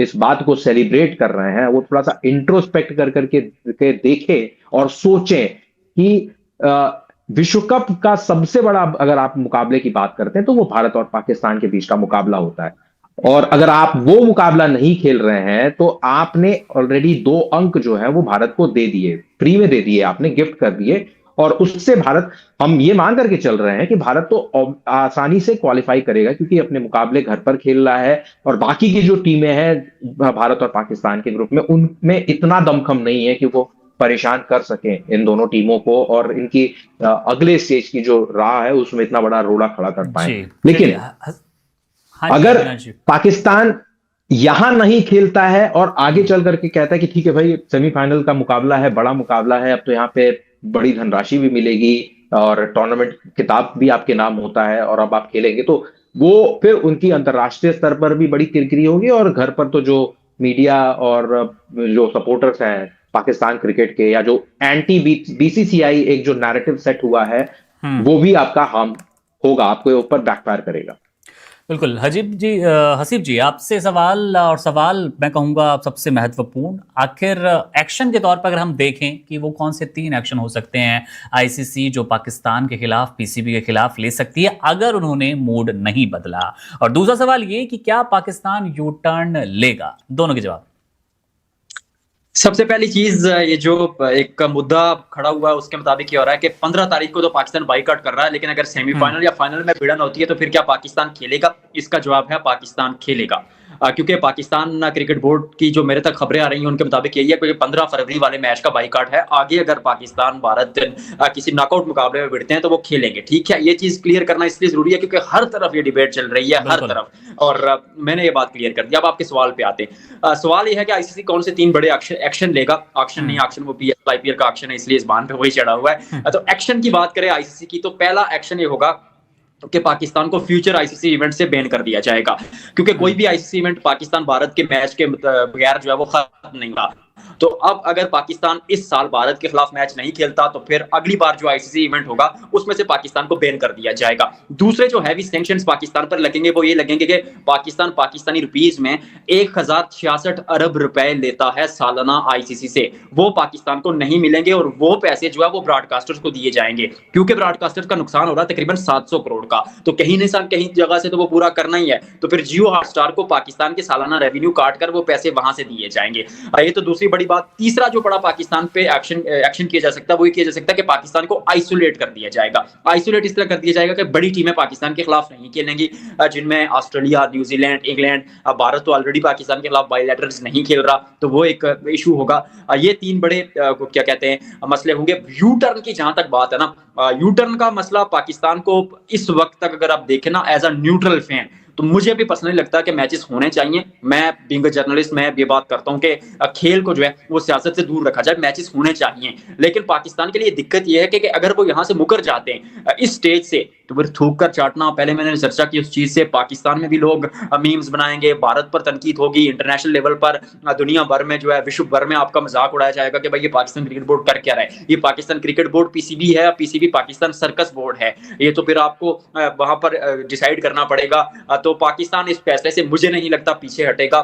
इस बात को सेलिब्रेट कर रहे हैं, वो थोड़ा सा इंट्रोस्पेक्ट कर करके देखें और सोचें कि विश्व कप का सबसे बड़ा अगर आप मुकाबले की बात करते हैं तो वो भारत और पाकिस्तान के बीच का मुकाबला होता है। और अगर आप वो मुकाबला नहीं खेल रहे हैं तो आपने ऑलरेडी 2 अंक जो है वो भारत को दे दिए, फ्री में दे दिए, आपने गिफ्ट कर दिए। और उससे भारत, हम ये मान करके चल रहे हैं कि भारत तो आसानी से क्वालिफाई करेगा, क्योंकि अपने मुकाबले घर पर खेल रहा है। और बाकी की जो टीमें हैं भारत और पाकिस्तान के ग्रुप में, उनमें इतना दमखम नहीं है कि वो परेशान कर सकें इन दोनों टीमों को और इनकी अगले स्टेज की जो राह है उसमें इतना बड़ा रोड़ा खड़ा कर पाए। लेकिन अगर पाकिस्तान यहां नहीं खेलता है और आगे चल करके कहता है कि ठीक है भाई, सेमीफाइनल का मुकाबला है, बड़ा मुकाबला है, अब तो यहाँ पे बड़ी धनराशि भी मिलेगी और टूर्नामेंट खिताब भी आपके नाम होता है और अब आप खेलेंगे, तो वो फिर उनकी अंतरराष्ट्रीय स्तर पर भी बड़ी किरकिरी होगी। और घर पर तो जो मीडिया और जो सपोर्टर्स हैं पाकिस्तान क्रिकेट के, या जो एंटी बीसीसीआई एक जो नैरेटिव सेट हुआ है, वो भी आपका हार्म होगा, आपके ऊपर बैकफायर करेगा।
बिल्कुल। हसीब जी, आपसे सवाल, और सवाल मैं कहूँगा सबसे महत्वपूर्ण, आखिर एक्शन के तौर पर अगर हम देखें कि वो कौन से 3 एक्शन हो सकते हैं आईसीसी जो पाकिस्तान के खिलाफ, पीसीबी के खिलाफ ले सकती है अगर उन्होंने मूड नहीं बदला? और दूसरा सवाल ये कि क्या पाकिस्तान यू टर्न लेगा? दोनों के जवाब।
सबसे पहली चीज, ये जो एक मुद्दा खड़ा हुआ है उसके मुताबिक ये हो रहा है कि 15 तारीख को तो पाकिस्तान बाइकआउट कर रहा है, लेकिन अगर सेमीफाइनल या फाइनल में भिड़न होती है तो फिर क्या पाकिस्तान खेलेगा? इसका जवाब है पाकिस्तान खेलेगा। क्योंकि पाकिस्तान क्रिकेट बोर्ड की जो मेरे तक खबरें आ रही हैं उनके मुताबिक यही है कि 15 फरवरी वाले मैच का बाइकआउट है। आगे अगर पाकिस्तान भारत किसी नॉकआउट मुकाबले में भिड़ते हैं तो वो खेलेंगे। ठीक है, ये चीज क्लियर करना इसलिए जरूरी है क्योंकि हर तरफ ये डिबेट चल रही है, हर तरफ, और मैंने ये बात क्लियर कर दी। अब आपके सवाल पे आते हैं। सवाल ये है कि आईसीसी कौन से 3 बड़े एक्शन लेगा? एक्शन नहीं, एक्शन वो पीएसएल आईपीएल का एक्शन है, इसलिए इस बान पे वही चढ़ा हुआ है। तो एक्शन की बात करें आईसीसी की, तो पहला एक्शन ये होगा कि पाकिस्तान को फ्यूचर आईसीसी इवेंट से बैन कर दिया जाएगा, क्योंकि कोई भी आईसीसी इवेंट पाकिस्तान भारत के मैच के बगैर जो है वो खत्म नहीं हुआ। तो अब अगर पाकिस्तान इस साल भारत के खिलाफ मैच नहीं खेलता तो फिर अगली बार जो आईसीसी इवेंट होगा उसमें से पाकिस्तान को बैन कर दिया जाएगा। दूसरे जो हैवी सैंक्शंस पाकिस्तान पर लगेंगे वो ये लगेंगे कि पाकिस्तान पाकिस्तानी रुपीस में 1066 अरब रुपए लेता है सालाना आईसीसी से, वो पाकिस्तान को नहीं मिलेंगे और वो पैसे जो है वो ब्रॉडकास्टर्स को दिए जाएंगे, क्योंकि ब्रॉडकास्टर्स का नुकसान हो रहा है तकरीबन 700 करोड़ का। तो कहीं ना कहीं जगह से तो वो पूरा करना ही है, तो फिर जियो हॉटस्टार को पाकिस्तान के सालाना रेवेन्यू काट कर वो पैसे वहां से दिए जाएंगे। ये तो दूसरी बड़ी बात। तीसरा जो बड़ा पाकिस्तान पे एक्शन किया जा सकता है वो ये किया जा सकता है कि पाकिस्तान को आइसोलेट कर दिया जाएगा। आइसोलेट इस तरह कर दिया जाएगा कि बड़ी टीमें पाकिस्तान के खिलाफ नहीं खेलेंगी, जिनमें ऑस्ट्रेलिया, न्यूजीलैंड, इंग्लैंड। भारत तो ऑलरेडी पाकिस्तान के खिलाफ बायलैटरल्स नहीं खेल रहा, तो वो एक इशू होगा। ये 3 बड़े क्या कहते हैं मसले होंगे। यू टर्न की जहां तक बात है ना, यू टर्न का मसला पाकिस्तान को इस वक्त तक अगर आप देखें ना एज अ न्यूट्रल फैन, तो मुझे भी पर्सनली लगता है कि मैचेस होने चाहिए। मैं बीइंग अ जर्नलिस्ट मैं ये बात करता हूं कि खेल को जो है वो सियासत से दूर रखा जाए, मैचेस होने चाहिए। लेकिन पाकिस्तान के लिए दिक्कत ये है कि अगर वो यहां से मुकर जाते हैं इस स्टेज से तो फिर थूक कर चाटना। पहले मैंने चर्चा की उस चीज से, पाकिस्तान में भी लोग मीम्स बनाएंगे, भारत पर तनकीद होगी, इंटरनेशनल लेवल पर दुनिया भर में जो है विश्व भर में आपका मजाक उड़ाया जाएगा कि भाई ये पाकिस्तान क्रिकेट बोर्ड कर क्या रहा है। ये पाकिस्तान क्रिकेट बोर्ड पीसीबी है, पीसीबी पाकिस्तान सर्कस बोर्ड है, ये तो फिर आपको वहां पर डिसाइड करना पड़ेगा। तो पाकिस्तान इस फैसले से मुझे नहीं लगता पीछे हटेगा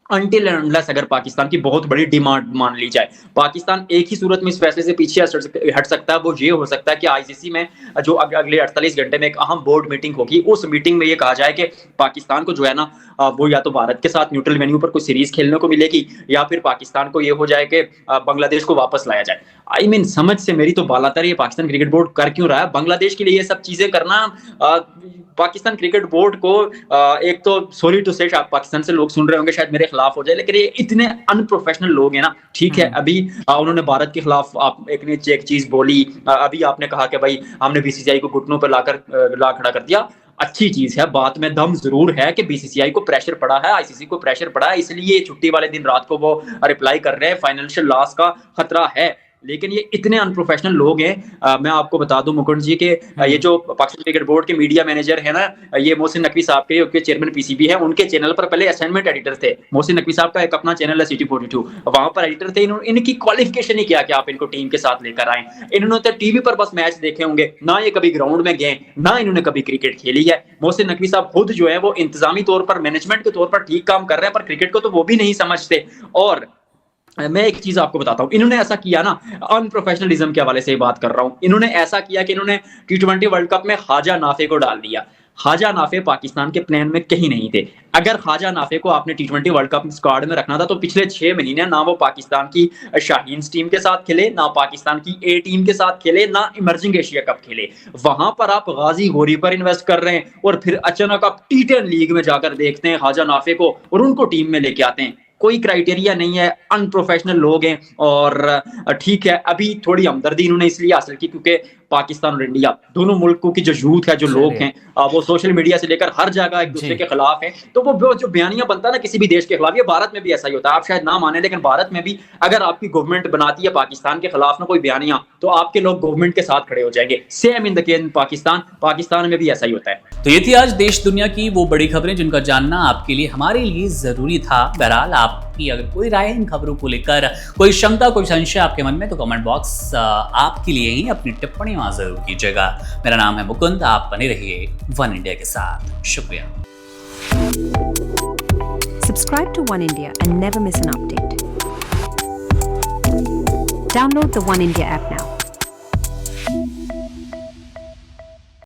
अनटिल एंड अनलेस अगर पाकिस्तान की बहुत बड़ी डिमांड मान ली जाए। पाकिस्तान एक ही सूरत में इस फैसले से पीछे हट सकता है, वो ये हो सकता है कि आईसीसी में जो अगले 48 घंटे में एक अहम बोर्ड मीटिंग होगी, उस मीटिंग में ये कहा जाए कि पाकिस्तान को जो है ना वो या तो भारत के साथ न्यूट्रल वेन्यू पर कोई सीरीज खेलने को मिलेगी, या फिर पाकिस्तान को ये हो जाए कि बांग्लादेश को वापस लाया जाए। आई मीन समझ से मेरी तो बालातर ये पाकिस्तान क्रिकेट बोर्ड कर क्यों रहा है? बांग्लादेश के लिए ये सब चीजें करना पाकिस्तान क्रिकेट बोर्ड को एक तो सॉरी टू से पाकिस्तान से लोग सुन रहे होंगे शायद मेरे खिलाफ हो जाए, लेकिन ये इतने अनप्रोफेशनल लोग हैं ना। ठीक है, अभी उन्होंने भारत के खिलाफ एक चीज बोली, अभी आपने कहा कि भाई हमने बीसीसीआई को घुटनों पर ला खड़ा कर दिया। अच्छी चीज है, बात में दम जरूर है कि बीसीसीआई को प्रेशर पड़ा है, आईसीसी को प्रेशर पड़ा है, इसलिए छुट्टी वाले दिन रात को वो रिप्लाई कर रहे हैं। फाइनेंशियल लॉस का खतरा है, लेकिन ये इतने अनप्रोफेशनल लोग हैं। मैं आपको बता दूं मुकुंद जी के ये जो पाकिस्तान क्रिकेट बोर्ड के मीडिया मैनेजर है ना, ये मोहसिन नकवी साहब के चेयरमैन पीसीबी है, उनके चैनल पर पहले असाइनमेंट एडिटर थे। मोहसिन नकवी साहब का एक अपना चैनल है सिटी 42, वहां पर एडिटर थे। इनकी क्वालिफिकेशन ही क्या कि आप इनको टीम के साथ लेकर आए। इन्होंने तो टीवी पर बस मैच देखे होंगे, ना ये कभी ग्राउंड में गए, ना इन्होंने कभी क्रिकेट खेली है। मोहसिन नकवी साहब खुद जो है वो इंतजामी तौर पर, मैनेजमेंट के तौर पर ठीक काम कर रहे हैं, पर क्रिकेट को तो वो भी नहीं समझते। और मैं एक चीज आपको बताता हूं, इन्होंने ऐसा किया ना, अनप्रोफेशनलिज्म के हवाले से बात कर रहा हूं, इन्होंने ऐसा किया कि इन्होंने टी20 वर्ल्ड कप में ख्वाजा नाफे को डाल दिया। ख्वाजा नाफे पाकिस्तान के प्लान में कहीं नहीं थे। अगर ख्वाजा नाफे को आपने टी20 वर्ल्ड कप स्क्वाड में रखना था तो पिछले 6 महीने ना वो पाकिस्तान की शाहीन टीम के साथ खेले, ना पाकिस्तान की ए टीम के साथ खेले, ना इमर्जिंग एशिया कप खेले। वहां पर आप गाजी गोरी पर इन्वेस्ट कर रहे हैं और फिर अचानक आप टी10 लीग में जाकर देखते हैं ख्वाजा नाफे को और उनको टीम में लेके आते हैं। कोई क्राइटेरिया नहीं है, अनप्रोफेशनल लोग हैं। और ठीक है, अभी थोड़ी हमदर्दी इन्होंने इसलिए हासिल की क्योंकि पाकिस्तान और इंडिया दोनों मुल्कों की जो यूथ है, जो लोग हैं, वो सोशल मीडिया से लेकर हर जगह एक दूसरे के खिलाफ है। तो वो जो बयानिया बनता है ना किसी भी देश के खिलाफ, ये भारत में भी ऐसा ही होता है। आप शायद ना माने, लेकिन भारत में भी अगर आपकी गवर्नमेंट बनाती है पाकिस्तान के खिलाफ ना कोई बयानिया, तो आपके लोग गवर्नमेंट के साथ खड़े हो जाएंगे। Same in the case Pakistan में भी ऐसा ही होता है।
तो ये थी आज देश दुनिया की वो बड़ी खबरें जिनका जानना आपके लिए, हमारे लिए जरूरी था। बहरहाल आप आपकी अगर कोई राय है इन खबरों को लेकर, कोई शंका, कोई संशय आपके मन में, तो कमेंट बॉक्स आपके लिए ही अपनी टिप्पणी वहां जरूर कीजिएगा। मेरा नाम है मुकुंद, आप बने रहिए वन इंडिया के साथ। शुक्रिया।
Subscribe to One India and never miss an update. Download the One India app now.